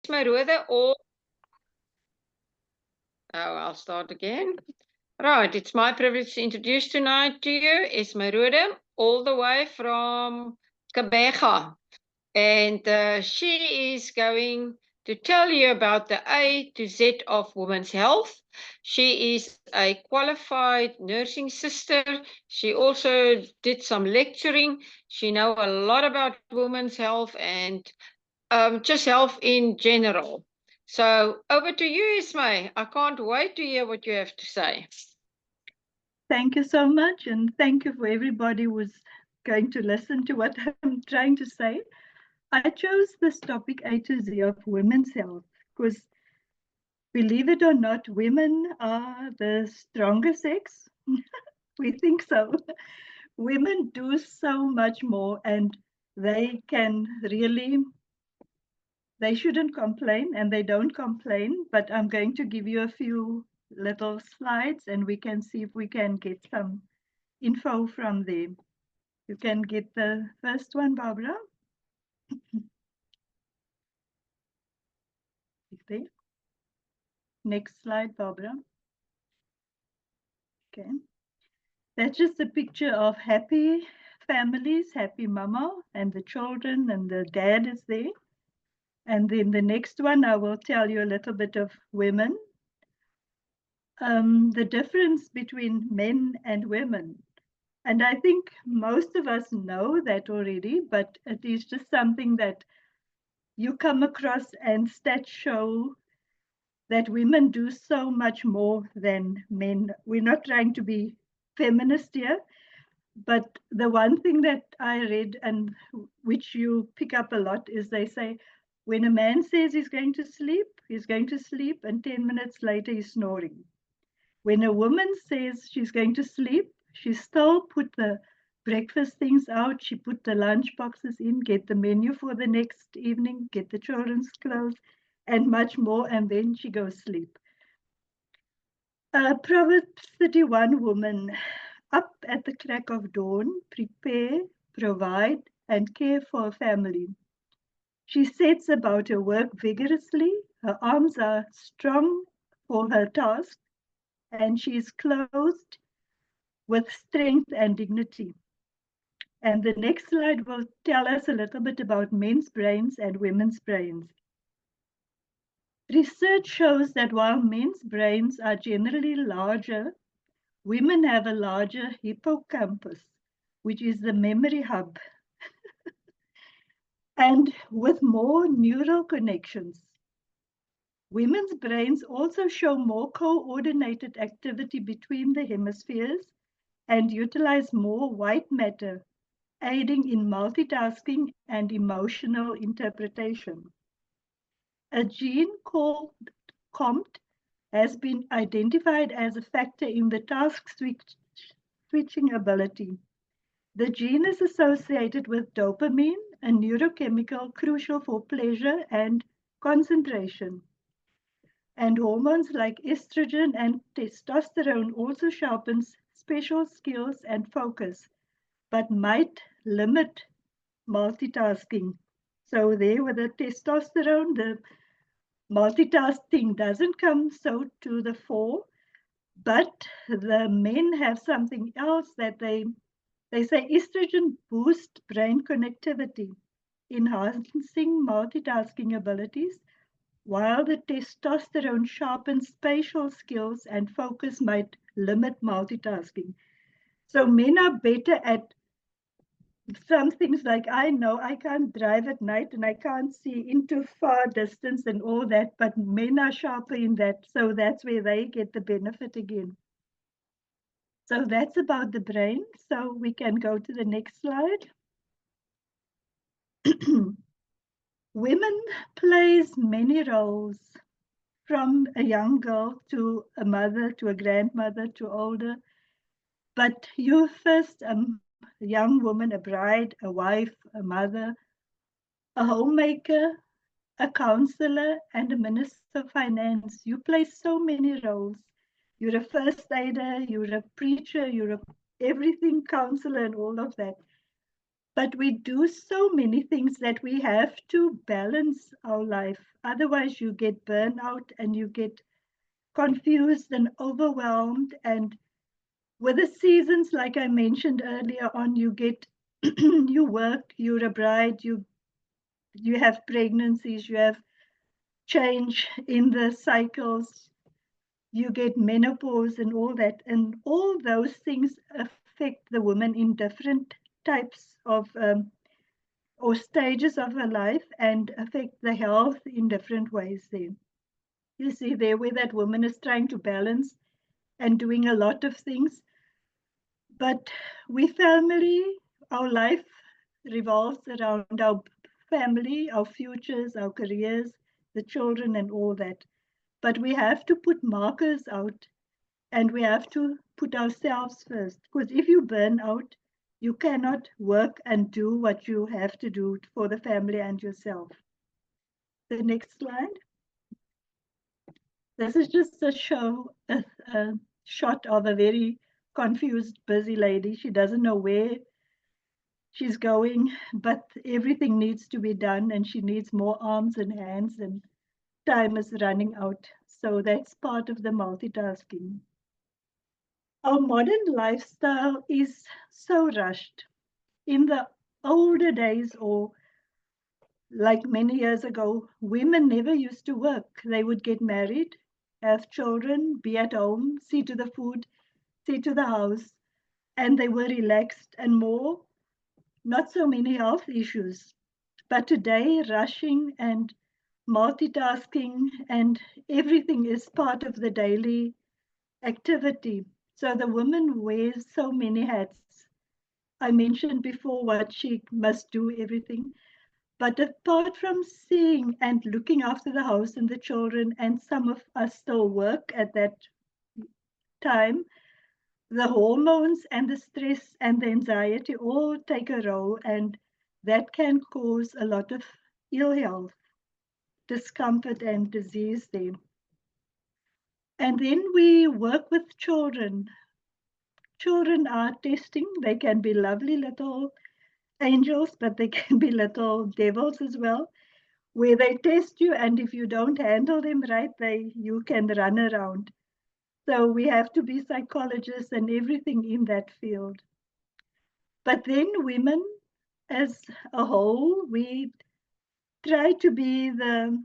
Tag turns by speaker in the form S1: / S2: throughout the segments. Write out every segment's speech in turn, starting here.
S1: Esme Rode, or I'll start again. Right, it's my privilege to introduce tonight to you Esme Rode, all the way from Kabega. And she is going to tell you about the A to Z of women's health. She is a qualified nursing sister. She also did some lecturing. She knows a lot about women's health and just health in general. So over to you, Esme. I can't wait to hear what you have to say.
S2: Thank you so much, and thank you for everybody who's going to listen to what I'm trying to say. I chose this topic A to Z of women's health because, believe it or not, women are the stronger sex. We think so. Women do so much more, and they can really, they shouldn't complain, and they don't complain. But I'm going to give you a few little slides, and we can see if we can get some info from there. You can get the first one, Barbara. Okay. Next slide, Barbara. Okay. That's just a picture of happy families, happy mama and the children, and the dad is there. And then the next one, I will tell you a little bit of women. The difference between men and women. And I think most of us know that already, but it is just something that you come across, and stats show that women do so much more than men. We're not trying to be feminist here, but the one thing that I read, and which you pick up a lot, is they say when a man says he's going to sleep, and 10 minutes later he's snoring. When a woman says she's going to sleep, she still put the breakfast things out, she put the lunch boxes in, get the menu for the next evening, get the children's clothes, and much more, and then she goes sleep. Proverbs 31 woman, up at the crack of dawn, prepare, provide, and care for a family. She sets about her work vigorously, her arms are strong for her task, and she is clothed with strength and dignity. And the next slide will tell us a little bit about men's brains and women's brains. Research shows that while men's brains are generally larger, women have a larger hippocampus, which is the memory hub, and with more neural connections. Women's brains also show more coordinated activity between the hemispheres and utilize more white matter, aiding in multitasking and emotional interpretation. A gene called COMT has been identified as a factor in the task switching ability. The gene is associated with dopamine, a neurochemical crucial for pleasure and concentration. And hormones like estrogen and testosterone also sharpens special skills and focus, but might limit multitasking. So there with the testosterone, the multitasking doesn't come so to the fore, but the men have something else that they say estrogen boosts brain connectivity, enhancing multitasking abilities, while the testosterone sharpens spatial skills and focus might limit multitasking. So men are better at some things, like I know I can't drive at night and I can't see into far distance and all that, but men are sharper in that. So that's where they get the benefit again. So that's about the brain. So we can go to the next slide. Women plays many roles, from a young girl to a mother to a grandmother to older. But you first, a young woman, a bride, a wife, a mother, a homemaker, a counselor, and a minister of finance. You play so many roles. You're a first aider, you're a preacher, you're a everything counselor and all of that. But we do so many things that we have to balance our life. Otherwise, you get burnout and you get confused and overwhelmed. And with the seasons, like I mentioned earlier on, you get you work, you're a bride, you have pregnancies, you have change in the cycles, you get menopause and all that. And all those things affect the woman in different types of or stages of her life and affect the health in different ways there. You see there where that woman is trying to balance and doing a lot of things. But we family, our life revolves around our family, our futures, our careers, the children, and all that. But we have to put markers out and we have to put ourselves first. Because if you burn out, you cannot work and do what you have to do for the family and yourself. The next slide. This is just a shot of a very confused, busy lady. She doesn't know where she's going, but everything needs to be done and she needs more arms and hands and time is running out. So that's part of the multitasking. Our modern lifestyle is so rushed. In the older days, or like many years ago, women never used to work. They would get married, have children, be at home, see to the food, see to the house, and they were relaxed and more, not so many health issues. But today, rushing and multitasking and everything is part of the daily activity. So the woman wears so many hats. I mentioned before what she must do everything. But apart from seeing and looking after the house and the children, and some of us still work at that time, the hormones and the stress and the anxiety all take a role, and that can cause a lot of ill health, discomfort, and disease there. And then we work with children. Children are testing. They can be lovely little angels, but they can be little devils as well, where they test you, and if you don't handle them right, you can run around. So we have to be psychologists and everything in that field. But then women as a whole, we try to be the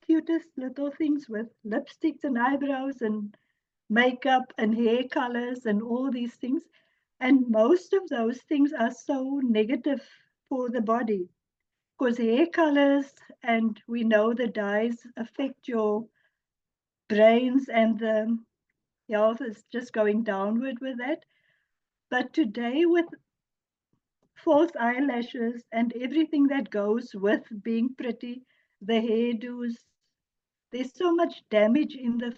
S2: cutest little things with lipsticks and eyebrows and makeup and hair colors and all these things. And most of those things are so negative for the body because hair colors and we know the dyes affect your brains and the health is just going downward with that. But today, with false eyelashes and everything that goes with being pretty, the hairdos, there's so much damage in the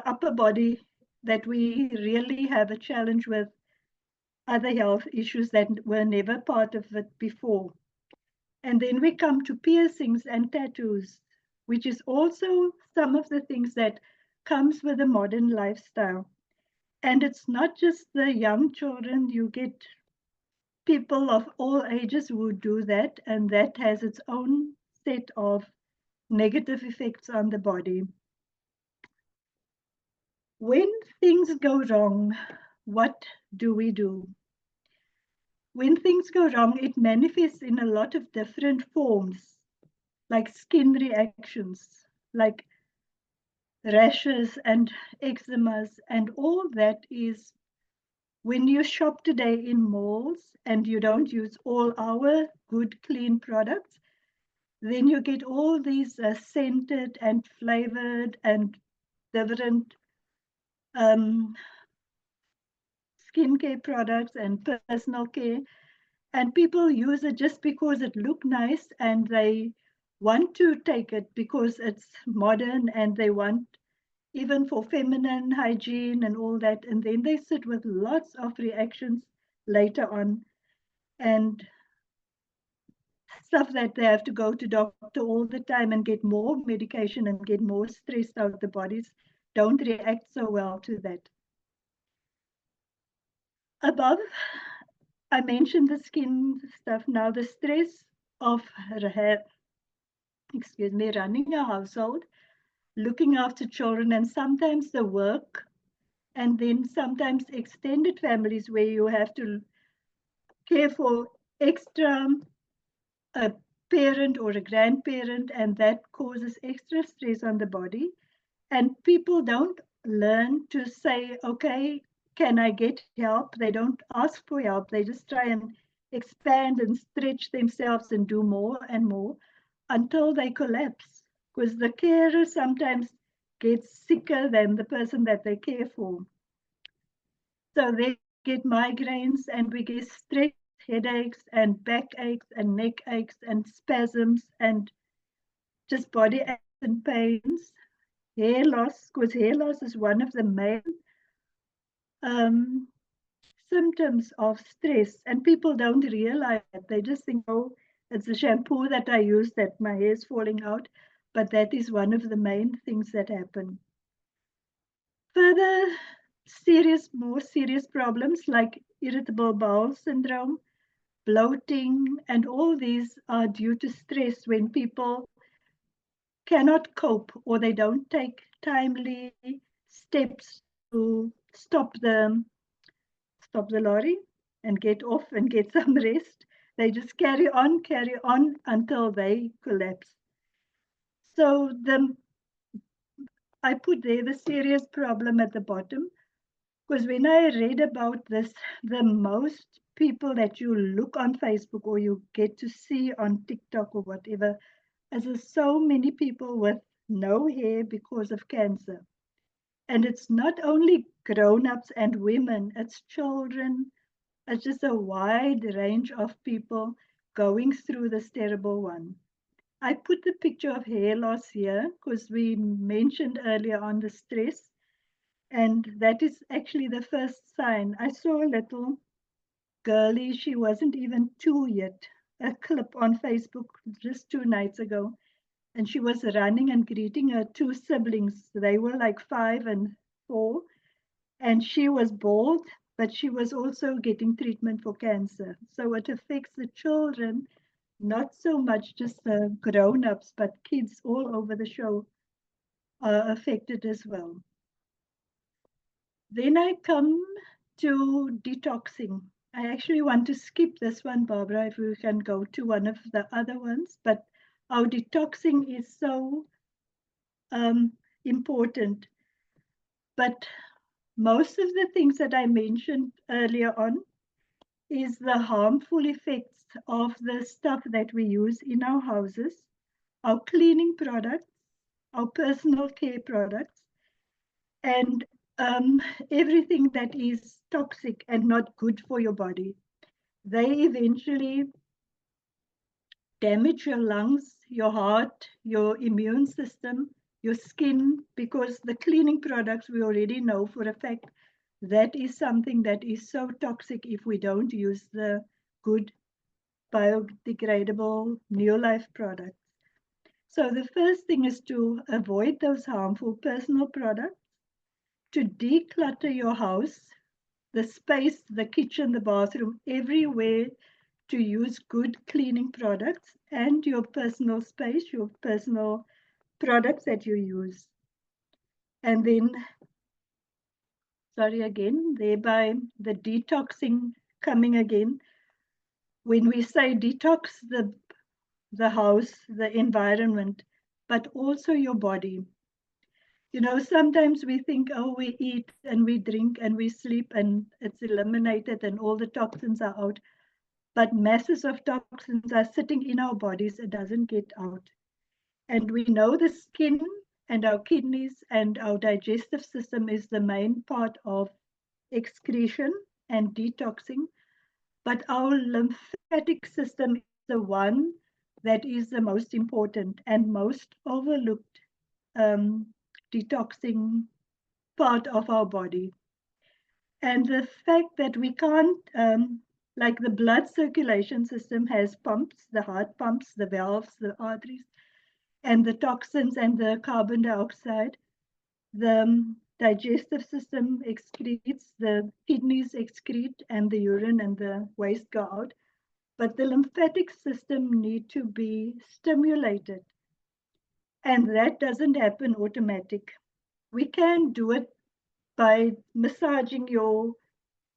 S2: upper body that we really have a challenge with other health issues that were never part of it before. And then we come to piercings and tattoos, which is also some of the things that comes with a modern lifestyle. And it's not just the young children, you get people of all ages who do that, and that has its own set of negative effects on the body. When things go wrong, what do we do? When things go wrong, it manifests in a lot of different forms, like skin reactions, like rashes and eczemas, and all that is when you shop today in malls and you don't use all our good, clean products, then you get all these scented and flavored and different um, skincare products and personal care. And people use it just because it looks nice and they want to take it because it's modern and they want even for feminine hygiene and all that. And then they sit with lots of reactions later on and stuff that they have to go to doctor all the time and get more medication and get more stressed out. The bodies don't react so well to that. Above, I mentioned the skin stuff. Now the stress of running a household, looking after children, and sometimes the work, and then sometimes extended families where you have to care for extra a parent or a grandparent, and that causes extra stress on the body. And people don't learn to say, okay, can I get help? They don't ask for help. They just try and expand and stretch themselves and do more and more until they collapse. Because the carer sometimes gets sicker than the person that they care for. So they get migraines, and we get stress, headaches, and backaches, and neck aches, and spasms, and just body aches and pains. Hair loss, because hair loss is one of the main symptoms of stress, and people don't realize that. They just think, oh, it's the shampoo that I use that my hair is falling out, but that is one of the main things that happen. Further more serious problems like irritable bowel syndrome, bloating, and all these are due to stress when people cannot cope or they don't take timely steps to stop the lorry and get off and get some rest. They just carry on until they collapse. So I put there the serious problem at the bottom, because when I read about this, the most people that you look on Facebook or you get to see on TikTok or whatever, as there's so many people with no hair because of cancer. And it's not only grown-ups and women, it's children. It's just a wide range of people going through this terrible one. I put the picture of hair loss here because we mentioned earlier on the stress, and that is actually the first sign. I saw a little girlie, she wasn't even 2 yet, a clip on Facebook just 2 nights ago, and she was running and greeting her 2 siblings. They were like 5 and 4, and she was bald, but she was also getting treatment for cancer. So it affects the children, not so much just the grown-ups, but kids all over the show are affected as well. Then I come to detoxing. I actually want to skip this one, Barbara, if we can go to one of the other ones, but our detoxing is so important. But most of the things that I mentioned earlier on is the harmful effects of the stuff that we use in our houses, our cleaning products, our personal care products, and everything that is toxic and not good for your body. They eventually damage your lungs, your heart, your immune system, your skin, because the cleaning products we already know for a fact that is something that is so toxic if we don't use the good biodegradable Neolife products. So the first thing is to avoid those harmful personal products, to declutter your house, the space, the kitchen, the bathroom, everywhere, to use good cleaning products, and your personal space, your personal products that you use. And then, sorry again, thereby the detoxing coming again. When we say detox the house, the environment, but also your body. You know, sometimes we think, oh, we eat and we drink and we sleep and it's eliminated and all the toxins are out. But masses of toxins are sitting in our bodies, it doesn't get out. And we know the skin and our kidneys and our digestive system is the main part of excretion and detoxing. But our lymphatic system is the one that is the most important and most overlooked detoxing part of our body. And the fact that we can't, like the blood circulation system has pumps, the heart pumps, the valves, the arteries, and the toxins and the carbon dioxide. The digestive system excretes, the kidneys excrete, and the urine and the waste go out. But the lymphatic system need to be stimulated, and that doesn't happen automatic. We can do it by massaging your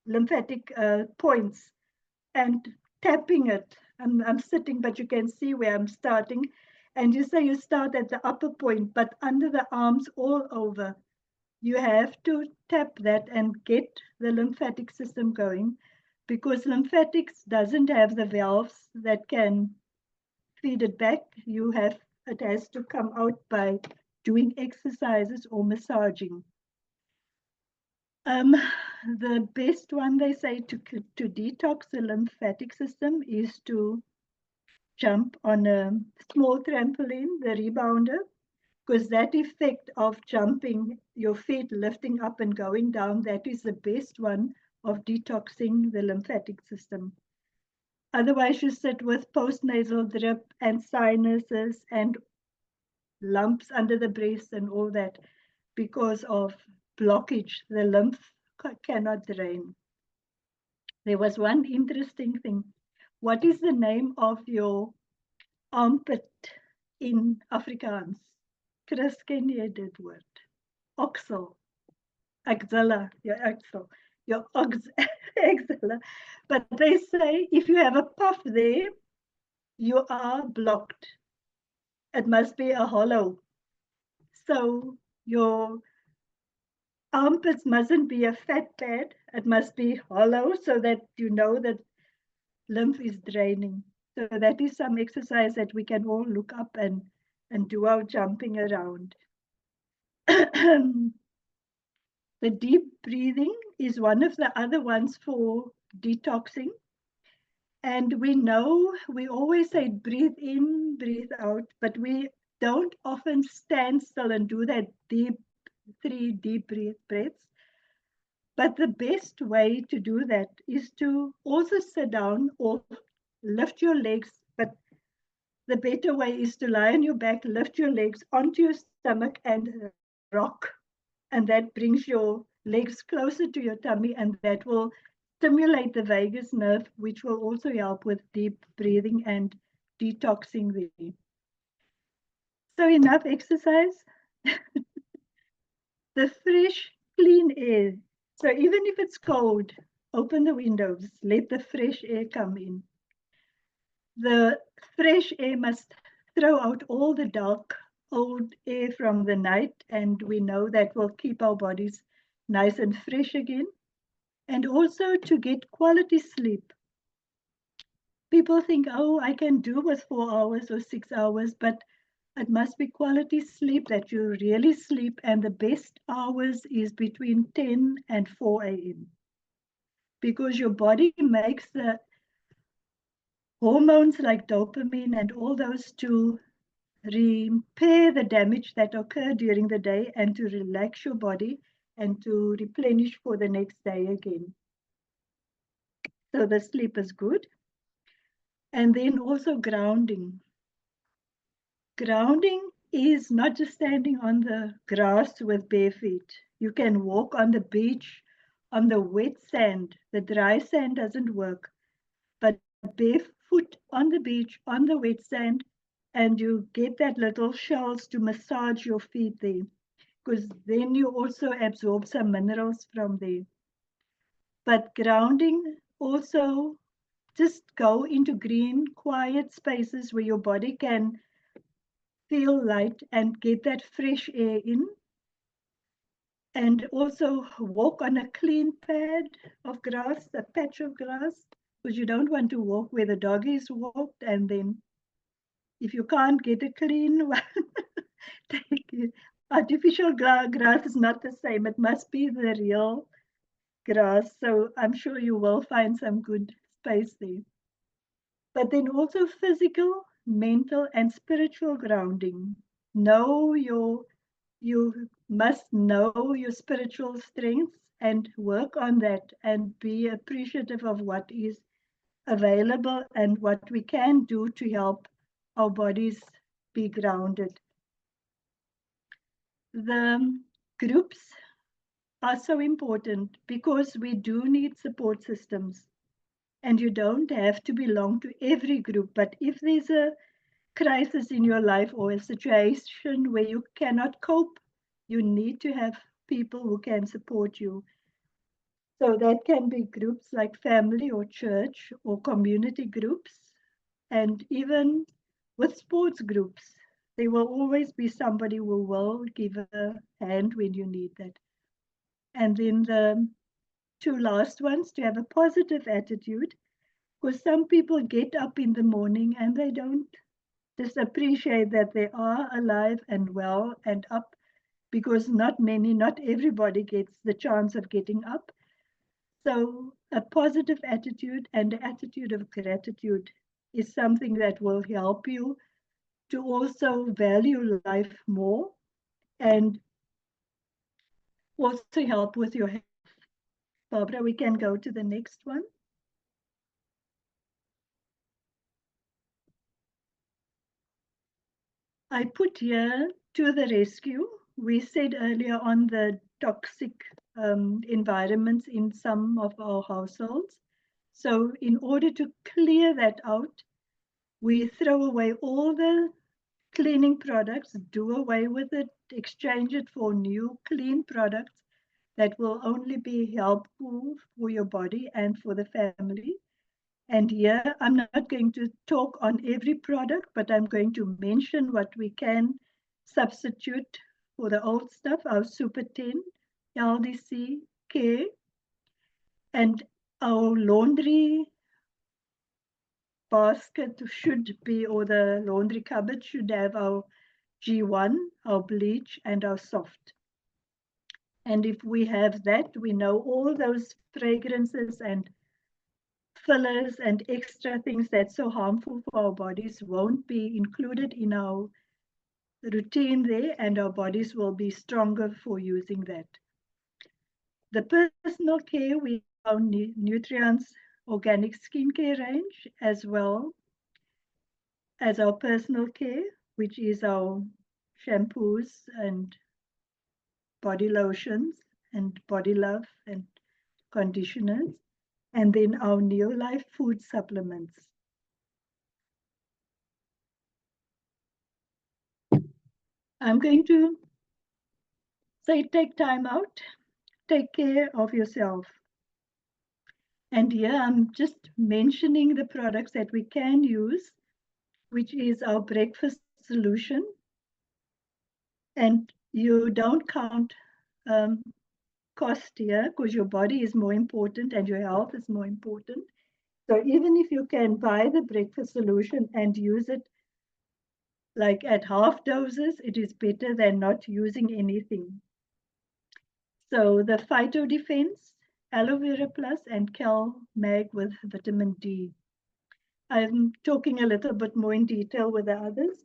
S2: lymphatic points and tapping it. I'm sitting, but you can see where I'm starting. And you say you start at the upper point, but under the arms all over. You have to tap that and get the lymphatic system going, because lymphatics doesn't have the valves that can feed it back. It has to come out by doing exercises or massaging. The best one, they say, to detox the lymphatic system is to jump on a small trampoline, the rebounder, because that effect of jumping, your feet lifting up and going down, that is the best one of detoxing the lymphatic system. Otherwise, you sit with postnasal drip and sinuses and lumps under the breast and all that because of blockage. The lymph cannot drain. There was one interesting thing. What is the name of your armpit in Afrikaans? Chris, ken jy dit woord? Oxel. Axilla, your axilla, your axilla. But they say if you have a puff there, you are blocked. It must be a hollow. So your armpits mustn't be a fat pad. It must be hollow so that you know that lymph is draining. So that is some exercise that we can all look up and do our jumping around. The deep breathing is one of the other ones for detoxing. And we know, we always say breathe in, breathe out, but we don't often stand still and do that three deep breaths. But the best way to do that is to also sit down or lift your legs. But the better way is to lie on your back, lift your legs onto your stomach and rock. And that brings your legs closer to your tummy, and that will stimulate the vagus nerve, which will also help with deep breathing and detoxing the. So enough exercise. The fresh, clean air. So even if it's cold, open the windows, let the fresh air come in. The fresh air must throw out all the dark, old air from the night, and we know that will keep our bodies nice and fresh again. And also to get quality sleep. People think, oh, I can do with 4 hours or 6 hours, but it must be quality sleep that you really sleep, and the best hours is between 10 and 4 a.m. Because your body makes the hormones like dopamine and all those to repair the damage that occurred during the day and to relax your body and to replenish for the next day again. So the sleep is good. And then also grounding. Grounding is not just standing on the grass with bare feet. You can walk on the beach, on the wet sand. The dry sand doesn't work. But barefoot on the beach, on the wet sand, and you get that little shells to massage your feet there, because then you also absorb some minerals from there. But grounding also, just go into green, quiet spaces where your body can feel light and get that fresh air in. And also walk on a clean pad of grass, a patch of grass, because you don't want to walk where the doggies walked. And then if you can't get a clean one, artificial grass is not the same. It must be the real grass. So I'm sure you will find some good space there. But then also physical, mental, and spiritual grounding. You must know your spiritual strengths and work on that and be appreciative of what is available and what we can do to help our bodies be grounded. The groups are so important because we do need support systems. And you don't have to belong to every group, but if there's a crisis in your life or a situation where you cannot cope, you need to have people who can support you. So that can be groups like family or church or community groups, and even with sports groups. There will always be somebody who will give a hand when you need that. And then the two last ones, to have a positive attitude, because some people get up in the morning and they don't just appreciate that they are alive and well and up, because not everybody gets the chance of getting up. So a positive attitude and an attitude of gratitude is something that will help you to also value life more and also help with your health. Barbara, we can go to the next one. I put here to the rescue. We said earlier on the toxic environments in some of our households. So in order to clear that out, we throw away all the cleaning products, do away with it, exchange it for new clean products that will only be helpful for your body and for the family. And here, I'm not going to talk on every product, but I'm going to mention what we can substitute for the old stuff, our Super 10, LDC, Care, and our laundry basket should be, or the laundry cupboard should have our G1, our bleach, and our soft. And if we have that, we know all those fragrances and fillers and extra things that's so harmful for our bodies won't be included in our routine there, and our bodies will be stronger for using that. The personal care, we have our Nutrients organic skincare range, as well as our personal care, which is our shampoos and body lotions and body love and conditioners, and then our Neolife food supplements. I'm going to say take time out, take care of yourself. And here I'm just mentioning the products that we can use, which is our breakfast solution. And you don't count cost here because your body is more important and your health is more important. So even if you can buy the breakfast solution and use it like at half doses, it is better than not using anything. So the Phyto Defense, Aloe Vera Plus, and Cal Mag with vitamin D. I'm talking a little bit more in detail with the others.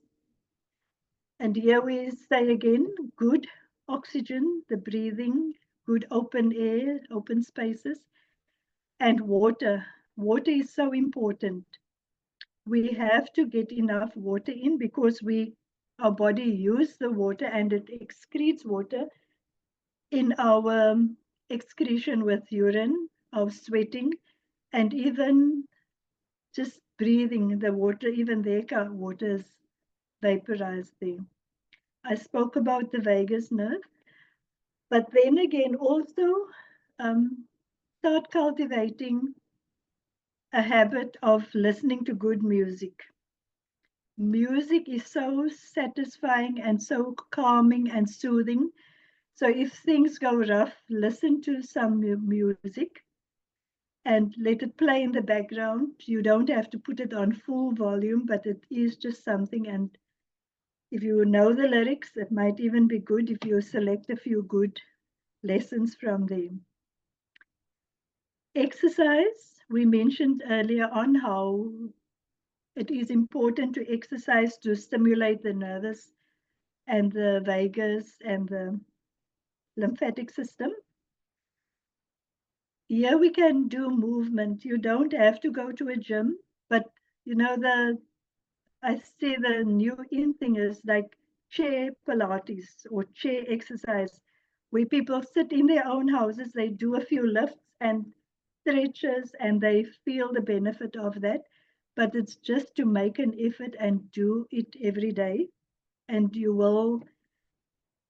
S2: And here we say again, good oxygen, the breathing, good open air, open spaces, and water. Water is so important. We have to get enough water in because our body uses the water and it excretes water in our excretion with urine, our sweating, and even just breathing the water, even there, water is vaporized there. I spoke about the vagus nerve, but then again, also start cultivating a habit of listening to good music. Music is so satisfying and so calming and soothing. So if things go rough, listen to some music and let it play in the background. You don't have to put it on full volume, but it is just something. And if you know the lyrics, it might even be good if you select a few good lessons from them. Exercise, we mentioned earlier on how it is important to exercise to stimulate the nervous and the vagus and the lymphatic system. Here we can do movement. You don't have to go to a gym, but you know, I say the new in thing is like chair Pilates or chair exercise, where people sit in their own houses, they do a few lifts and stretches, and they feel the benefit of that. But it's just to make an effort and do it every day, and you will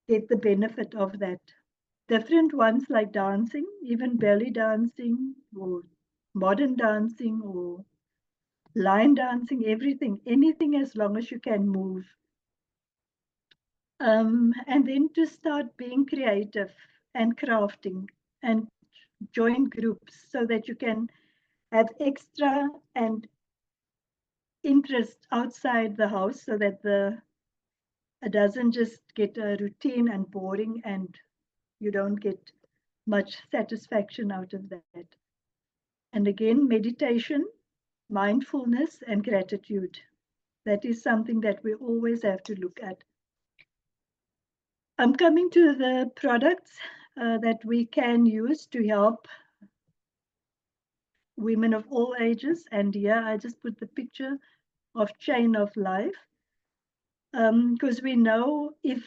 S2: get the benefit of that. Different ones like dancing, even belly dancing or modern dancing or line dancing, everything, anything as long as you can move. And then to start being creative and crafting and join groups so that you can have extra and interest outside the house so that it doesn't just get a routine and boring and you don't get much satisfaction out of that. And again, meditation, mindfulness, and gratitude. That is something that we always have to look at. I'm coming to the products that we can use to help women of all ages. And here I just put the picture of chain of life, because we know if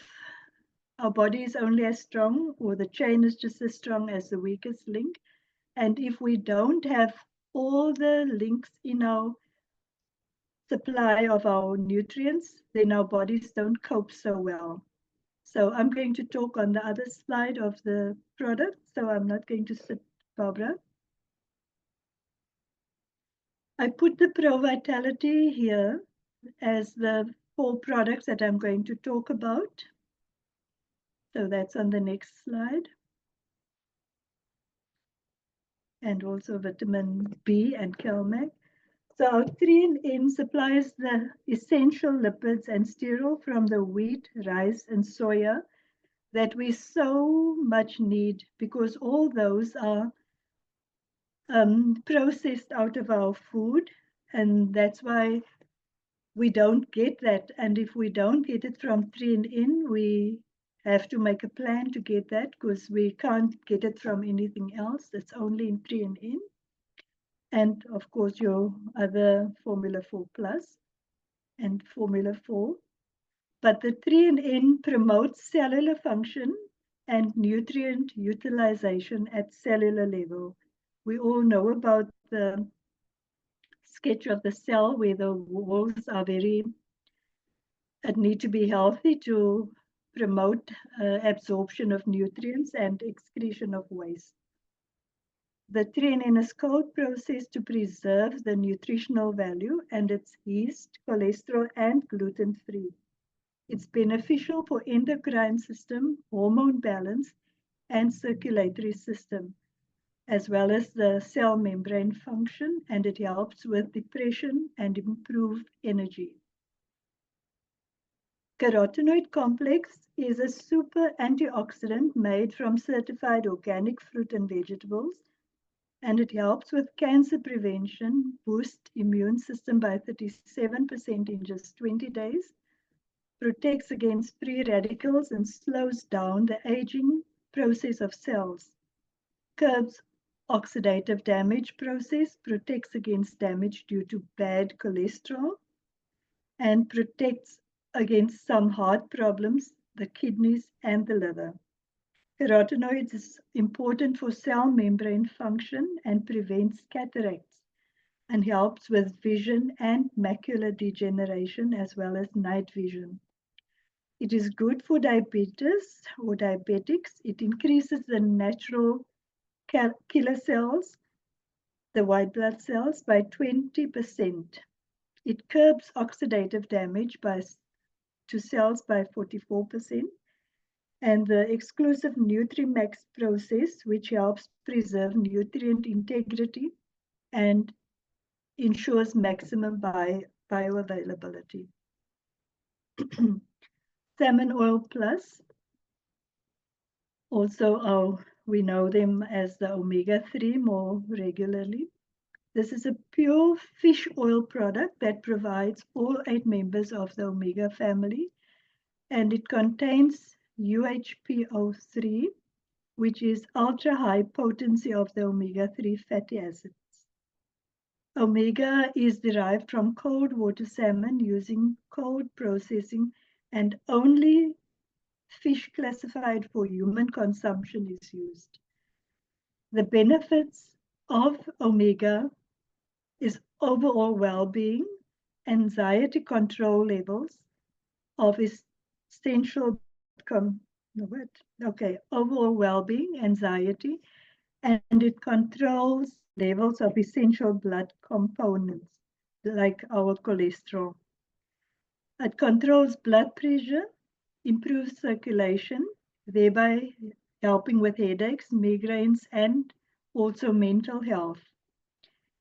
S2: our body is only as strong, or the chain is just as strong as the weakest link. And if we don't have all the links in our supply of our nutrients, then our bodies don't cope so well. So I'm going to talk on the other slide of the product. So I'm not going to sit, Barbara. I put the Pro Vitality here as the 4 products that I'm going to talk about. So that's on the next slide. And also vitamin B and CalMag. So our 3-in-1 supplies the essential lipids and sterol from the wheat, rice, and soya that we so much need, because all those are processed out of our food, and that's why we don't get that. And if we don't get it from 3-in-1, we have to make a plan to get that, because we can't get it from anything else. It's only in 3-in-1. And of course, your other Formula 4 Plus and Formula 4. But the 3-in-1 promotes cellular function and nutrient utilization at cellular level. We all know about the sketch of the cell where the walls are need to be healthy to promote absorption of nutrients and excretion of waste. The 3-in-1 is cold processed to preserve the nutritional value, and it's yeast, cholesterol, and gluten-free. It's beneficial for endocrine system, hormone balance, and circulatory system, as well as the cell membrane function, and it helps with depression and improve energy. Carotenoid complex is a super antioxidant made from certified organic fruit and vegetables, and it helps with cancer prevention, boosts immune system by 37% in just 20 days, protects against free radicals, and slows down the aging process of cells, curbs oxidative damage process, protects against damage due to bad cholesterol, and protects against some heart problems, the kidneys and the liver. Carotenoids is important for cell membrane function and prevents cataracts, and helps with vision and macular degeneration, as well as night vision. It is good for diabetes or diabetics. It increases the natural killer cells, the white blood cells, by 20%. It curbs oxidative damage to cells by 44%. And the exclusive Nutrimax process, which helps preserve nutrient integrity and ensures maximum bioavailability. Salmon oil plus, also we know them as the omega-3 more regularly. This is a pure fish oil product that provides all 8 members of the omega family, and it contains UHPO3, which is ultra-high potency of the omega-3 fatty acids. Omega is derived from cold water salmon using cold processing, and only fish classified for human consumption is used. The benefits of omega is overall well-being, anxiety control levels of essential overall well-being, anxiety, and it controls levels of essential blood components like our cholesterol. It controls blood pressure, improves circulation, thereby helping with headaches, migraines, and also mental health.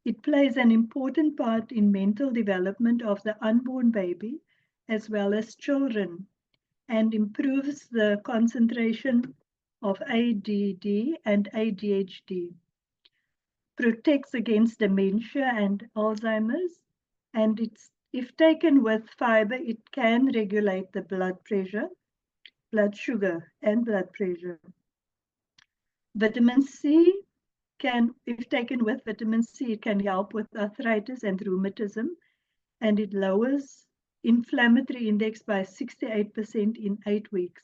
S2: It plays an important part in mental development of the unborn baby as well as children, and improves the concentration of ADD and ADHD. Protects against dementia and Alzheimer's, and if taken with fiber, it can regulate the blood pressure, blood sugar, and blood pressure. Vitamin C if taken with vitamin C, it can help with arthritis and rheumatism, and it lowers inflammatory index by 68% in 8 weeks.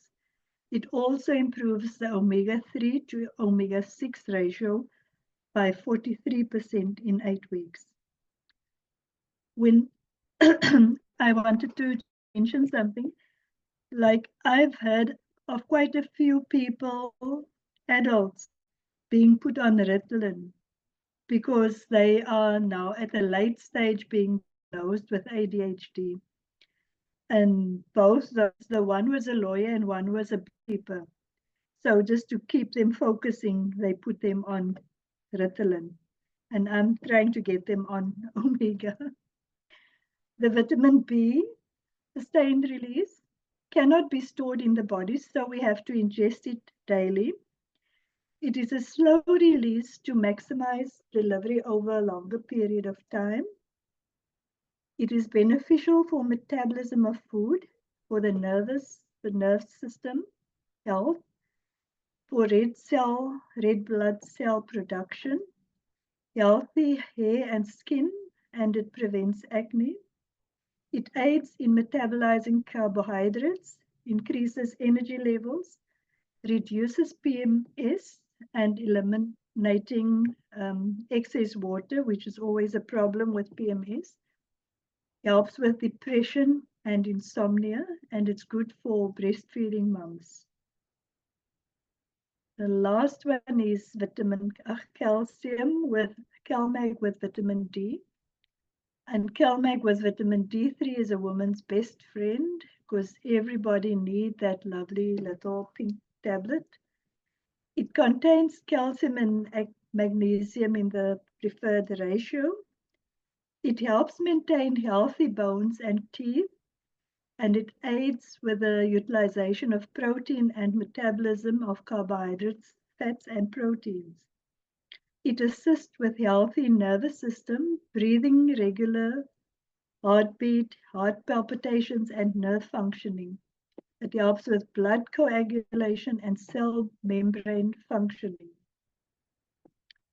S2: It also improves the omega-3 to omega-6 ratio by 43% in 8 weeks. When I wanted to mention something, like I've heard of quite a few people, adults, being put on Ritalin because they are now at a late stage being diagnosed with ADHD. And both, the one was a lawyer and one was a bookkeeper. So just to keep them focusing, they put them on Ritalin. And I'm trying to get them on omega. The vitamin B, sustained release, cannot be stored in the body, so we have to ingest it daily. It is a slow release to maximize delivery over a longer period of time. It is beneficial for metabolism of food, for the nerve system health, for red blood cell production, healthy hair and skin, and it prevents acne. It aids in metabolizing carbohydrates, increases energy levels, reduces PMS, and eliminating excess water, which is always a problem with PMS. Helps with depression and insomnia, and it's good for breastfeeding moms. The last one is calcium with CalMag with vitamin D. And CalMag with vitamin D3 is a woman's best friend because everybody needs that lovely little pink tablet. It contains calcium and magnesium in the preferred ratio. It helps maintain healthy bones and teeth, and it aids with the utilization of protein and metabolism of carbohydrates, fats, and proteins. It assists with healthy nervous system, breathing regular, heartbeat, heart palpitations, and nerve functioning. It helps with blood coagulation and cell membrane functioning.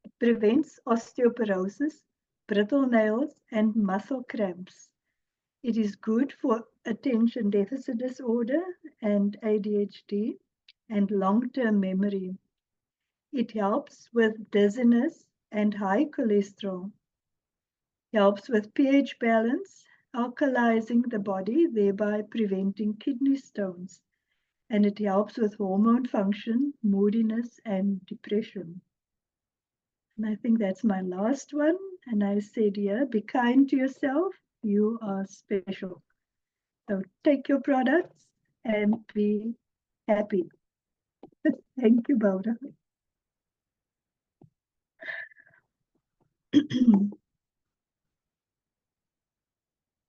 S2: It prevents osteoporosis, brittle nails, and muscle cramps. It is good for attention deficit disorder and ADHD and long-term memory. It helps with dizziness and high cholesterol. Helps with pH balance, alkalizing the body, thereby preventing kidney stones. And it helps with hormone function, moodiness, and depression. And I think that's my last one. And I said here, be kind to yourself. You are special. So take your products and be happy. Thank you, Bouda.